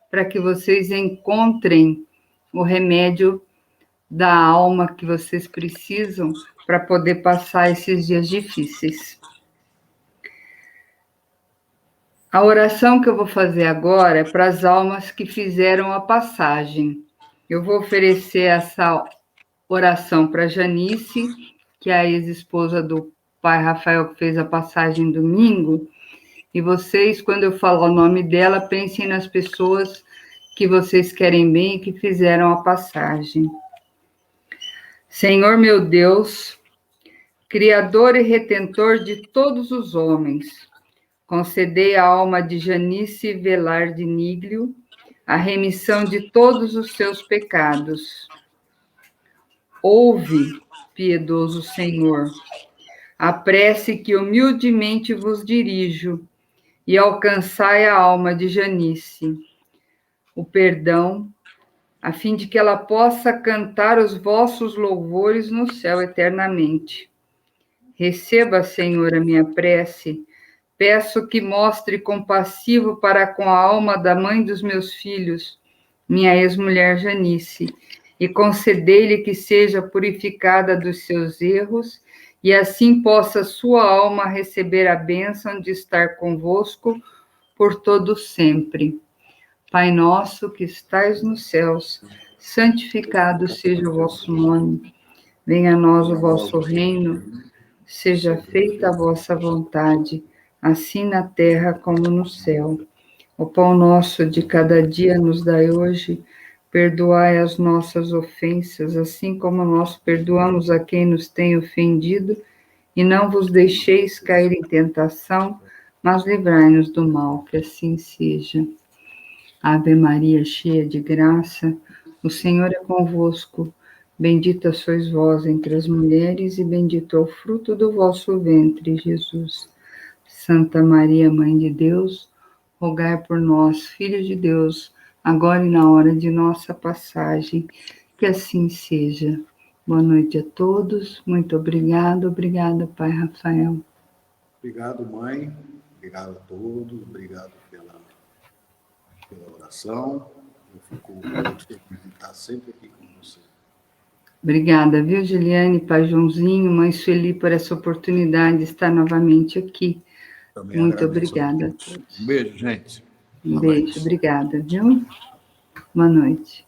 para que vocês encontrem o remédio da alma que vocês precisam para poder passar esses dias difíceis. A oração que eu vou fazer agora é para as almas que fizeram a passagem. Eu vou oferecer essa oração para Janice, que é a ex-esposa do pai Rafael, que fez a passagem domingo. E vocês, quando eu falar o nome dela, pensem nas pessoas que vocês querem bem e que fizeram a passagem. Senhor meu Deus, Criador e Retentor de todos os homens, concedei à alma de Janice Velarde Níglio a remissão de todos os seus pecados. Ouve, piedoso Senhor, a prece que humildemente vos dirijo, e alcançai a alma de Janice o perdão, a fim de que ela possa cantar os vossos louvores no céu eternamente. Receba, Senhor, a minha prece. Peço que mostre compassivo para com a alma da mãe dos meus filhos, minha ex-mulher Janice, e concedei-lhe que seja purificada dos seus erros, e assim possa sua alma receber a bênção de estar convosco por todo sempre. Pai nosso que estais nos céus, santificado seja o vosso nome. Venha a nós o vosso reino, seja feita a vossa vontade, assim na terra como no céu. O pão nosso de cada dia nos dai hoje, perdoai as nossas ofensas, assim como nós perdoamos a quem nos tem ofendido, e não vos deixeis cair em tentação, mas livrai-nos do mal, que assim seja. Ave Maria, cheia de graça, o Senhor é convosco. Bendita sois vós entre as mulheres, e bendito é o fruto do vosso ventre, Jesus. Santa Maria, Mãe de Deus, rogai por nós, filhos de Deus, agora e na hora de nossa passagem, que assim seja. Boa noite a todos, muito obrigada, Pai Rafael. Obrigado, mãe, obrigado a todos, obrigado pela oração. Eu fico muito feliz de estar sempre aqui com você. Obrigada, viu, Juliane, Pai Joãozinho, Mãe Sueli, por essa oportunidade de estar novamente aqui. Também muito agradeço obrigada a todos. Um beijo, gente. Um beijo, obrigada, viu? Boa noite.